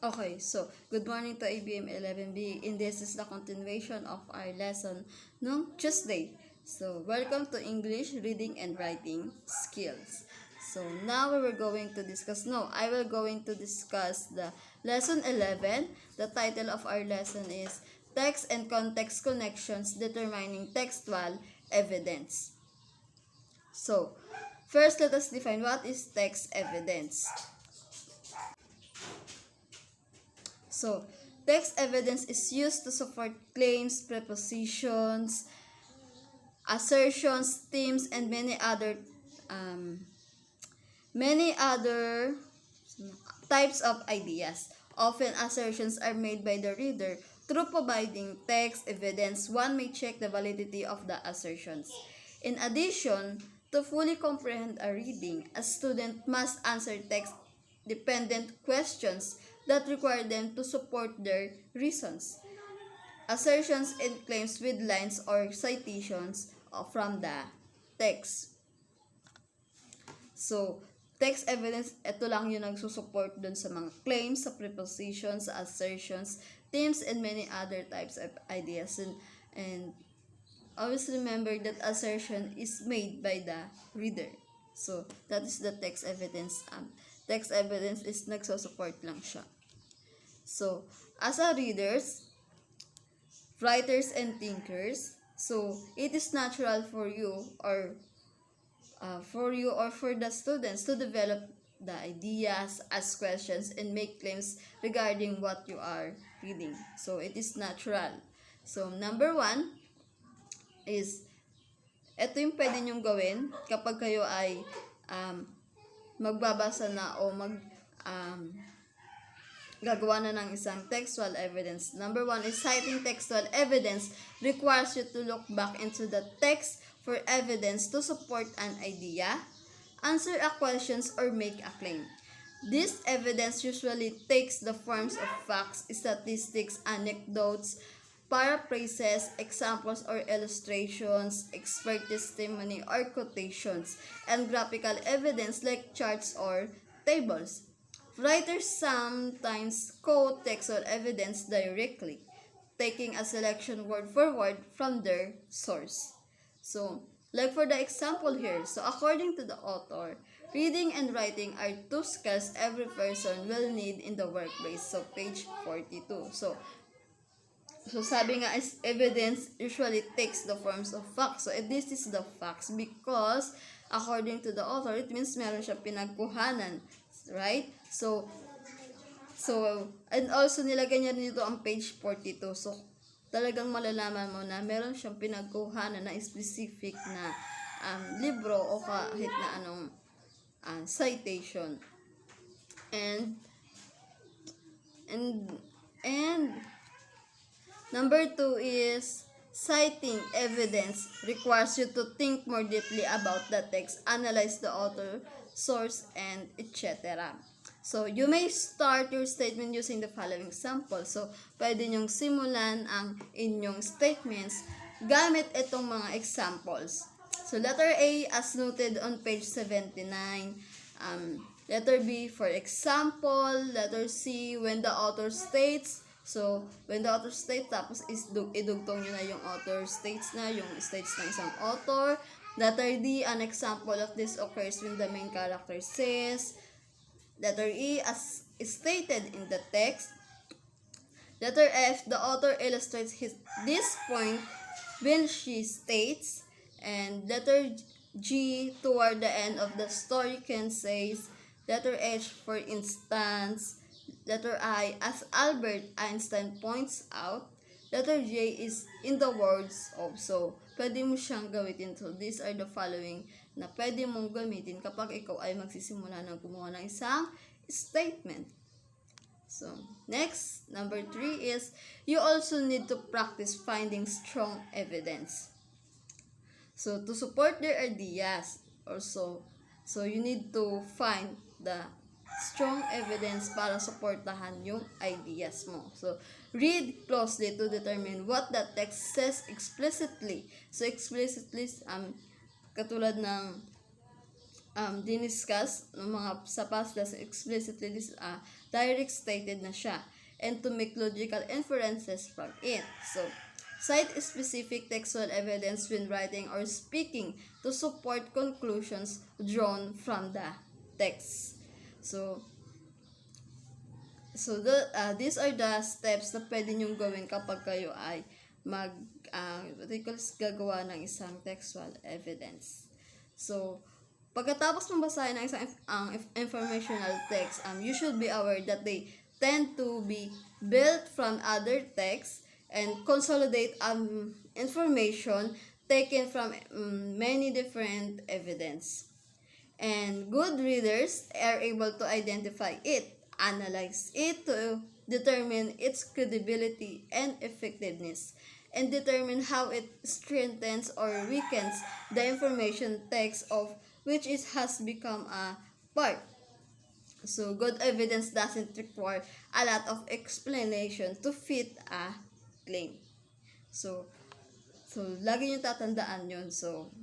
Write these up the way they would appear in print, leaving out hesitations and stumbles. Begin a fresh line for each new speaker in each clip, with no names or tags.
Okay, so good morning to ABM 11B. In this is the continuation of our lesson no Tuesday. So welcome to English reading and writing skills. So now we were going to discuss I will going to discuss the lesson 11. The title of our lesson is Text and Context Connections Determining Textual Evidence. So first let us define what is text evidence. So, text evidence is used to support claims, prepositions, assertions, themes, and many other types of ideas. Often, assertions are made by the reader. Through providing text evidence, one may check the validity of the assertions. In addition, to fully comprehend a reading, a student must answer text-dependent questions that require them to support their reasons, assertions, and claims with lines or citations from the text. So, text evidence, ito lang yung nagsusupport dun sa mga claims, sa prepositions, sa assertions, themes, and many other types of ideas. And always remember that assertion is made by the reader. So, that is the text evidence. Text evidence is nagsusupport lang siya. So, as a readers, writers, and thinkers, so it is natural for you or for the students to develop the ideas, ask questions, and make claims regarding what you are reading. So, it is natural. So, number one is, ito yung pwede nyong gawin kapag kayo ay magbabasa na o gagawa na ng isang textual evidence. Number one is citing textual evidence requires you to look back into the text for evidence to support an idea, answer a question, or make a claim. This evidence usually takes the forms of facts, statistics, anecdotes, paraphrases, examples or illustrations, expert testimony or quotations, and graphical evidence like charts or tables. Writers sometimes quote textual evidence directly, taking a selection word for word from their source. So, like for the example here, so according to the author, reading and writing are two skills every person will need in the workplace. So, page 42. So sabi nga is evidence usually takes the forms of facts. So, this is the facts because according to the author, it means meron siya pinagkuhanan. Right? So, and also nilagay niya dito ang page 42. So, talagang malalaman mo na meron siyang pinagkuhanan na specific na libro o kahit na anong citation. And number two is citing evidence requires you to think more deeply about the text, analyze the author, source, and etc. So, you may start your statement using the following sample. So, pwede nyong simulan ang inyong statements gamit itong mga examples. So, letter A as noted on page 79. Letter B, for example. Letter C, when the author states. So, when the author states, tapos idugtong nyo na yung author states na, yung states ng isang author. Letter D, an example of this occurs when the main character says. Letter E, as stated in the text. Letter F, the author illustrates this point when she states. And letter G, toward the end of the story can says. Letter H, for instance. Letter I, as Albert Einstein points out. Letter J is in the words of. So, pwede mo siyang gamitin. So, these are the following na pwede mong gamitin kapag ikaw ay magsisimula ng gumawa ng isang statement. So, next, number 3 is, you also need to practice finding strong evidence. So, to support their ideas also, so you need to find the strong evidence para supportahan yung ideas mo. So, read closely to determine what the text says explicitly. So, explicitly, katulad ng diniscuss ng mga sa past lesson explicitly direct stated na siya and to make logical inferences from it. So, cite specific textual evidence when writing or speaking to support conclusions drawn from the text. So, these are the steps na pwede nyong gawin kapag kayo ay gagawa ng isang textual evidence. So, pagkatapos mong basahin ng isang informational text, you should be aware that they tend to be built from other texts and consolidate information taken from many different evidence. And good readers are able to identify it, analyze it to determine its credibility and effectiveness, and determine how it strengthens or weakens the information text of which it has become a part. So, good evidence doesn't require a lot of explanation to fit a claim. So lagi nyo tatandaan yun. So,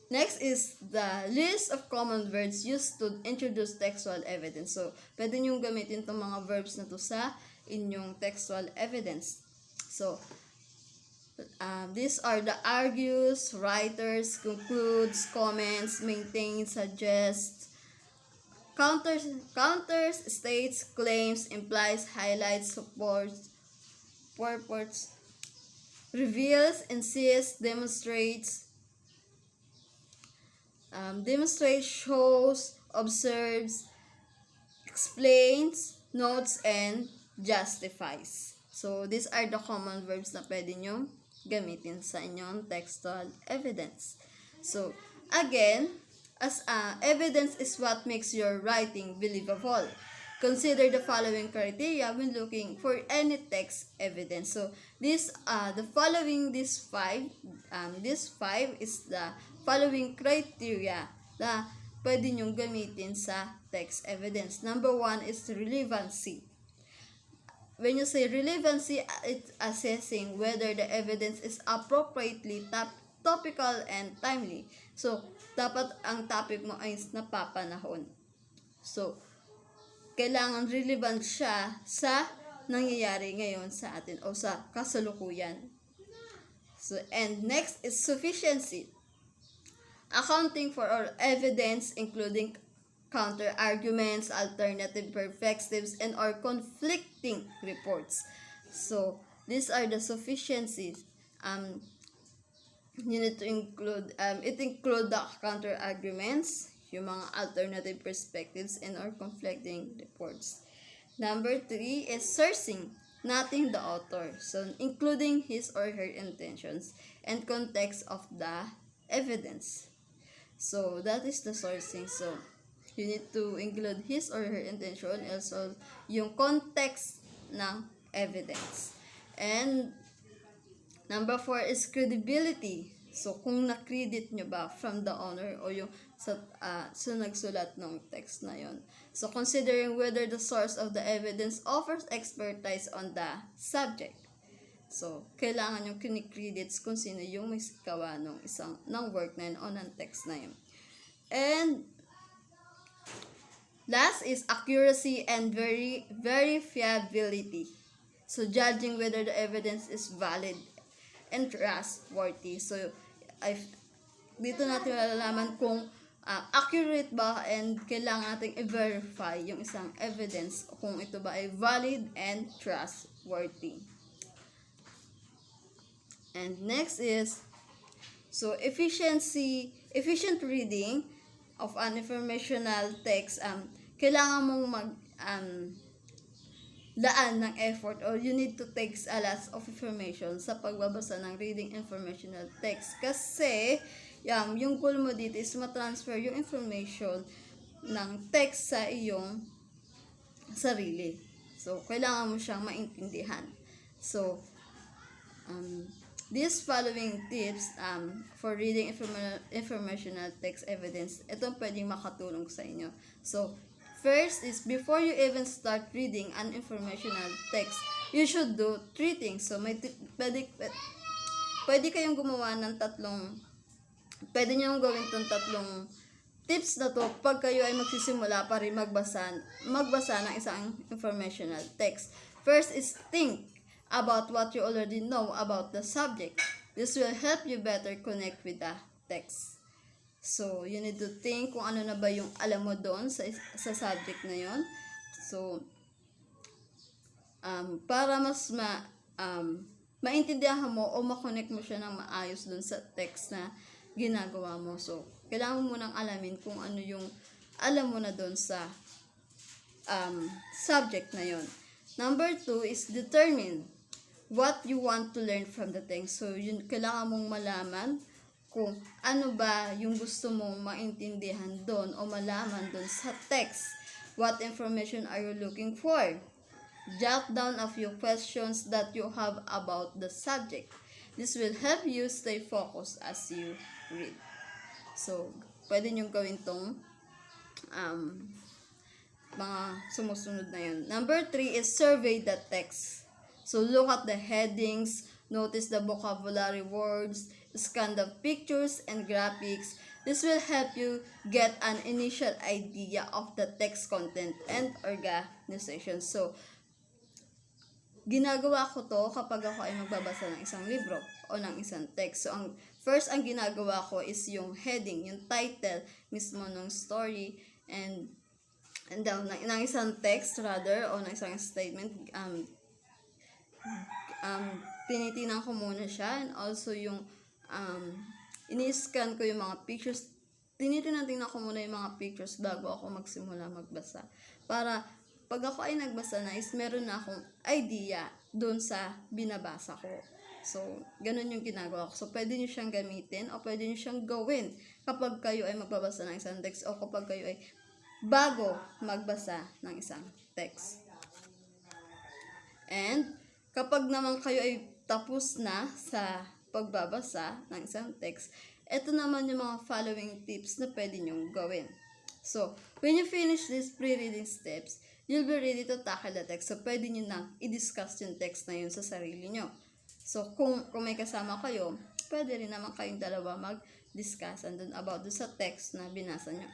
next is the list of common verbs used to introduce textual evidence. So, pwede nyo gamitin itong mga verbs na to sa inyong textual evidence. So, these are the argues, writers, concludes, comments, maintains, suggests, counters, states, claims, implies, highlights, supports, purports, reveals, insists, demonstrates, shows, observes, explains, notes, and justifies. So, these are the common verbs na pwede nyo gamitin sa inyong textual evidence. So, again, as evidence is what makes your writing believable. Consider the following criteria when looking for any text evidence. So, this five is the following criteria na pwede nyong gamitin sa text evidence. Number 1 is relevancy. When you say relevancy, it's assessing whether the evidence is appropriately topical and timely. So, dapat ang topic mo ay napapanahon. So, kailangan relevant siya sa nangyayari ngayon sa atin o sa kasalukuyan. So, and next is sufficiency. Accounting for all evidence, including counter-arguments, alternative perspectives, and or conflicting reports. So, these are the sufficiencies. You need to include, it include the counter-arguments, yung mga alternative perspectives, and or conflicting reports. Number 3 is sourcing, noting the author. So, including his or her intentions and context of the evidence. So, that is the sourcing. So, you need to include his or her intention, also yung context ng evidence. And number 4 is credibility. So, kung na-credit nyo ba from the owner o yung sa nagsulat ng text na yon. So, considering whether the source of the evidence offers expertise on the subject. So, kailangan yung kinikredits kung sino yung may gawa ng work na yun o ng text na yun. And last is accuracy and verifiability. So, judging whether the evidence is valid and trustworthy. So, dito natin malalaman kung accurate ba and kailangan natin i-verify yung isang evidence kung ito ba ay valid and trustworthy. And next is, so efficient reading of an informational text, kailangan mong laan ng effort or you need to take a lot of information sa pagbabasa ng reading informational text. Kasi, yung goal mo dito is matransfer yung information ng text sa iyong sarili. So, kailangan mo siyang maintindihan. So, these following tips for reading informational text evidence, itong pwedeng makatulong sa inyo. So, first is before you even start reading an informational text, you should do 3 things. So, pwede kayong gumawa ng 3 pwede nyo gawin tong tatlong tips na to pag kayo ay magsisimula pa rin magbasa ng isang informational text. First is think about what you already know about the subject. This will help you better connect with the text. So, you need to think kung ano na ba yung alam mo doon sa subject na yon. So, para mas maintindihan mo o makonect mo siya ng maayos doon sa text na ginagawa mo. So, kailangan mo munang alamin kung ano yung alam mo na doon sa subject na yon. Number 2 is determine what you want to learn from the text. So, yun, kailangan mong malaman kung ano ba yung gusto mong maintindihan doon o malaman doon sa text. What information are you looking for? Jot down a few questions that you have about the subject. This will help you stay focused as you read. So, pwede nyo gawin tong mga sumusunod na yun. Number 3 is survey the text. So, look at the headings, notice the vocabulary words, scan the pictures and graphics. This will help you get an initial idea of the text content and organization. So, ginagawa ko to kapag ako ay magbabasa ng isang libro o ng isang text. So, ang ginagawa ko is yung heading, yung title mismo ng story and ng isang text rather o ng isang statement. Tinitinan ko muna siya and also yung ini-scan ko yung mga pictures. Tinitingnan ko muna yung mga pictures bago ako magsimula magbasa. Para pag ako ay nagbasa na is meron na akong idea doon sa binabasa ko. So, ganun yung ginagawa ko. So, pwede nyo siyang gamitin o pwede nyo siyang gawin kapag kayo ay magbabasa ng isang text o kapag kayo ay bago magbasa ng isang text. And, kapag naman kayo ay tapos na sa pagbabasa ng isang text, ito naman yung mga following tips na pwede nyong gawin. So, when you finish these pre-reading steps, you'll be ready to tackle the text. So, pwede nyo na i-discuss yung text na yun sa sarili nyo. So, kung may kasama kayo, pwede rin naman kayong dalawa mag-discuss andun about sa text na binasa nyo.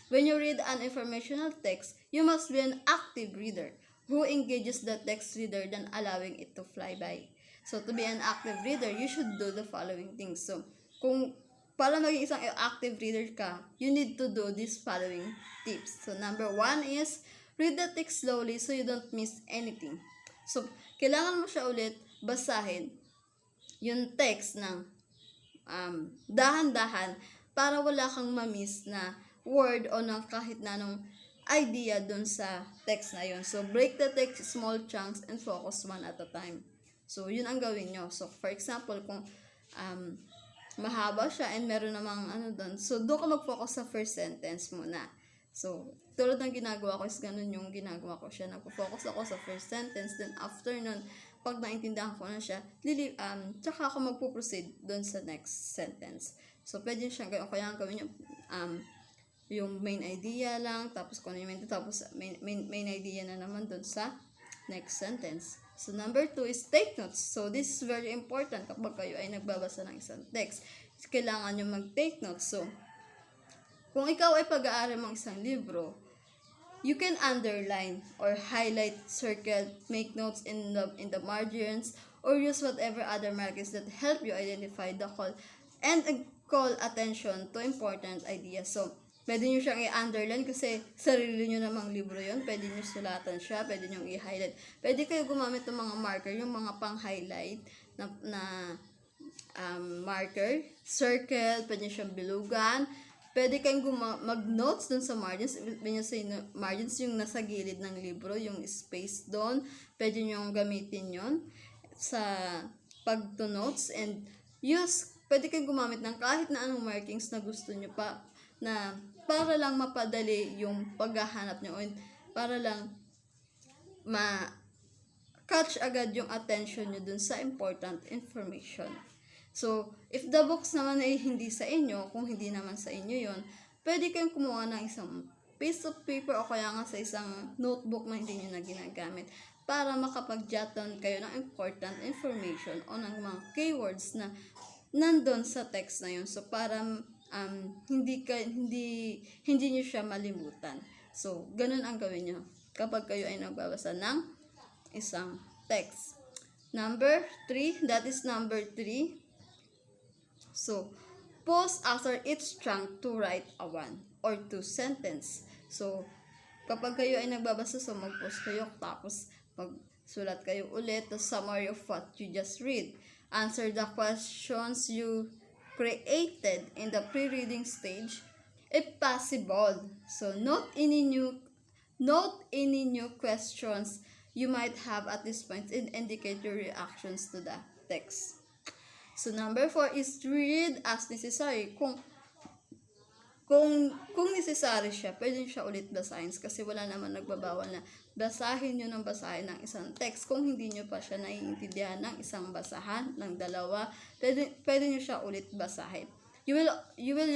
When you read an informational text, you must be an active reader who engages the text reader than allowing it to fly by. So, to be an active reader, you should do the following things. So, kung para maging isang active reader ka, you need to do these following tips. So, number 1 is read the text slowly so you don't miss anything. So, kailangan mo siya ulit basahin yung text ng dahan-dahan para wala kang ma-miss na word o ng kahit na anong idea dun sa text na yun. So, break the text small chunks and focus one at a time. So, yun ang gawin nyo. So, for example, kung mahaba siya and meron namang dun, so doon ka mag-focus sa first sentence muna. So, tulad ng ginagawa ko is ganun yung ginagawa ko siya. Nagpo-focus ako sa first sentence, then after nun, pag naintindihan ko na siya, tsaka ako magpo-proceed dun sa next sentence. So, pwede siyang kaya gawin yung main idea lang, tapos kung ano yung tapos main idea na naman dun sa next sentence. So, number 2 is take notes. So, this is very important kapag kayo ay nagbabasa ng isang text. Kailangan nyo mag-take notes. So, kung ikaw ay pag-aaral ng isang libro, you can underline or highlight, circle, make notes in the margins, or use whatever other markers that help you identify the call attention to important ideas. So, pwede nyo siyang i-underline kasi sarili nyo namang libro yun. Pwede nyo sulatan siya, pwede nyo i-highlight. Pwede kayo gumamit ng mga marker, yung mga pang-highlight na marker, circle, pwede nyo siyang bilugan. Pwede kayong mag-notes dun sa margins. Ibig sa margins yung nasa gilid ng libro, yung space doon. Pwede nyo gamitin yun sa pag-to-notes and pwede kayong gumamit ng kahit na anong markings na gusto nyo pa na para lang mapadali yung paghahanap nyo o para lang ma-catch agad yung attention nyo dun sa important information. So, if the books naman ay hindi sa inyo, kung hindi naman sa inyo yon, pwede kayong kumuha ng isang piece of paper o kaya nga sa isang notebook na hindi nyo na ginagamit para makapag-jot down kayo ng important information o ng mga keywords na nandun sa text na yun. So, para hindi niyo siya malimutan. So, ganun ang gawin niyo kapag kayo ay nagbabasa ng isang text. Number 3, that is number 3. So, pause after each chunk to write a 1 or 2 sentence. So, kapag kayo ay nagbabasa, so mag-pause kayo, tapos magsulat kayo ulit, the summary of what you just read. Answer the questions you created in the pre-reading stage, if possible. So, note any new questions you might have at this point and indicate your reactions to the text. So, number 4 is read as necessary. Kung necessary siya, pwede nyo siya ulit basahin kasi wala naman nagbabawal na basahin nyo ng basahin ng isang text. Kung hindi nyo pa siya naiintindihan ng isang basahan, ng dalawa, pwede nyo siya ulit basahin. You will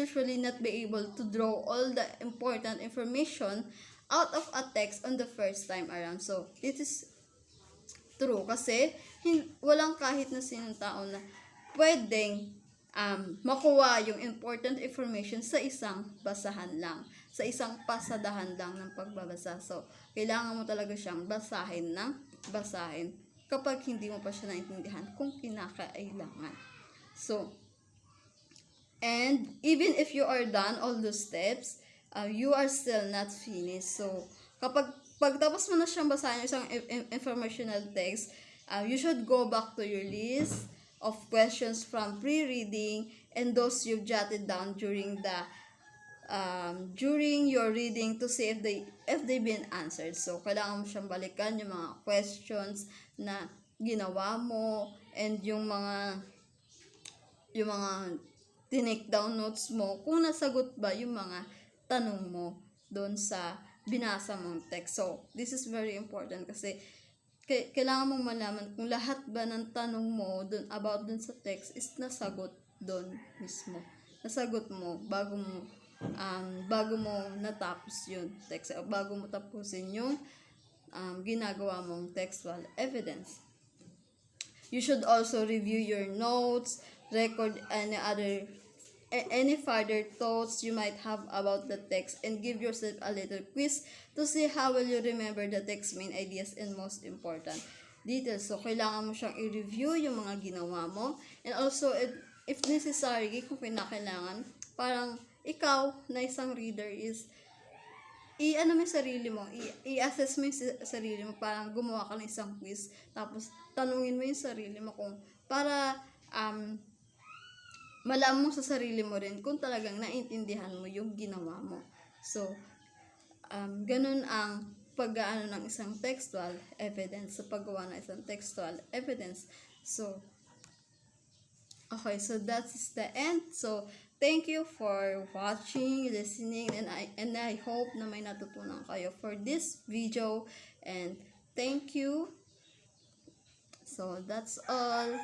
usually not be able to draw all the important information out of a text on the first time around. So, it is true kasi walang kahit na sinong tao na pwedeng makuha yung important information sa isang basahan lang, sa isang pasadahan lang ng pagbabasa. So, kailangan mo talaga siyang basahin ng basahin kapag hindi mo pa siya naintindihan kung kinakailangan. So, and even if you are done all those steps, you are still not finished. So, pagtapos mo na siyang basahin isang informational text, you should go back to your list of questions from pre-reading and those you've jotted down during your reading to see if they've been answered. So, kailangan mo siyang balikan yung mga questions na ginawa mo and yung mga tinake down notes mo kung nasagot ba yung mga tanong mo doon sa binasa mong text. So, this is very important kasi kailangan mong malaman kung lahat ba ng tanong mo about dun sa text is nasagot doon mismo. Nasagot mo bago mo natapos yung text, bago mo tapusin yung ginagawa mong textual evidence. You should also review your notes, record any further thoughts you might have about the text, and give yourself a little quiz to see how will you remember the text's main ideas and most important details. So, kailangan mo siyang i-review yung mga ginawa mo, and also, if necessary, kung kinakailangan, parang ikaw na isang reader is mo yung sarili mo, i-assess mo yung sarili mo, parang gumawa ka ng isang quiz, tapos tanungin mo yung sarili mo kung para malaman mo sa sarili mo rin kung talagang naintindihan mo yung ginawa mo. So, ganun ang pag-aano ng isang textual evidence, sa paggawa ng isang textual evidence. So, okay, so that's the end. So, thank you for watching, listening, and I hope na may natutunan kayo for this video. And thank you. So, that's all.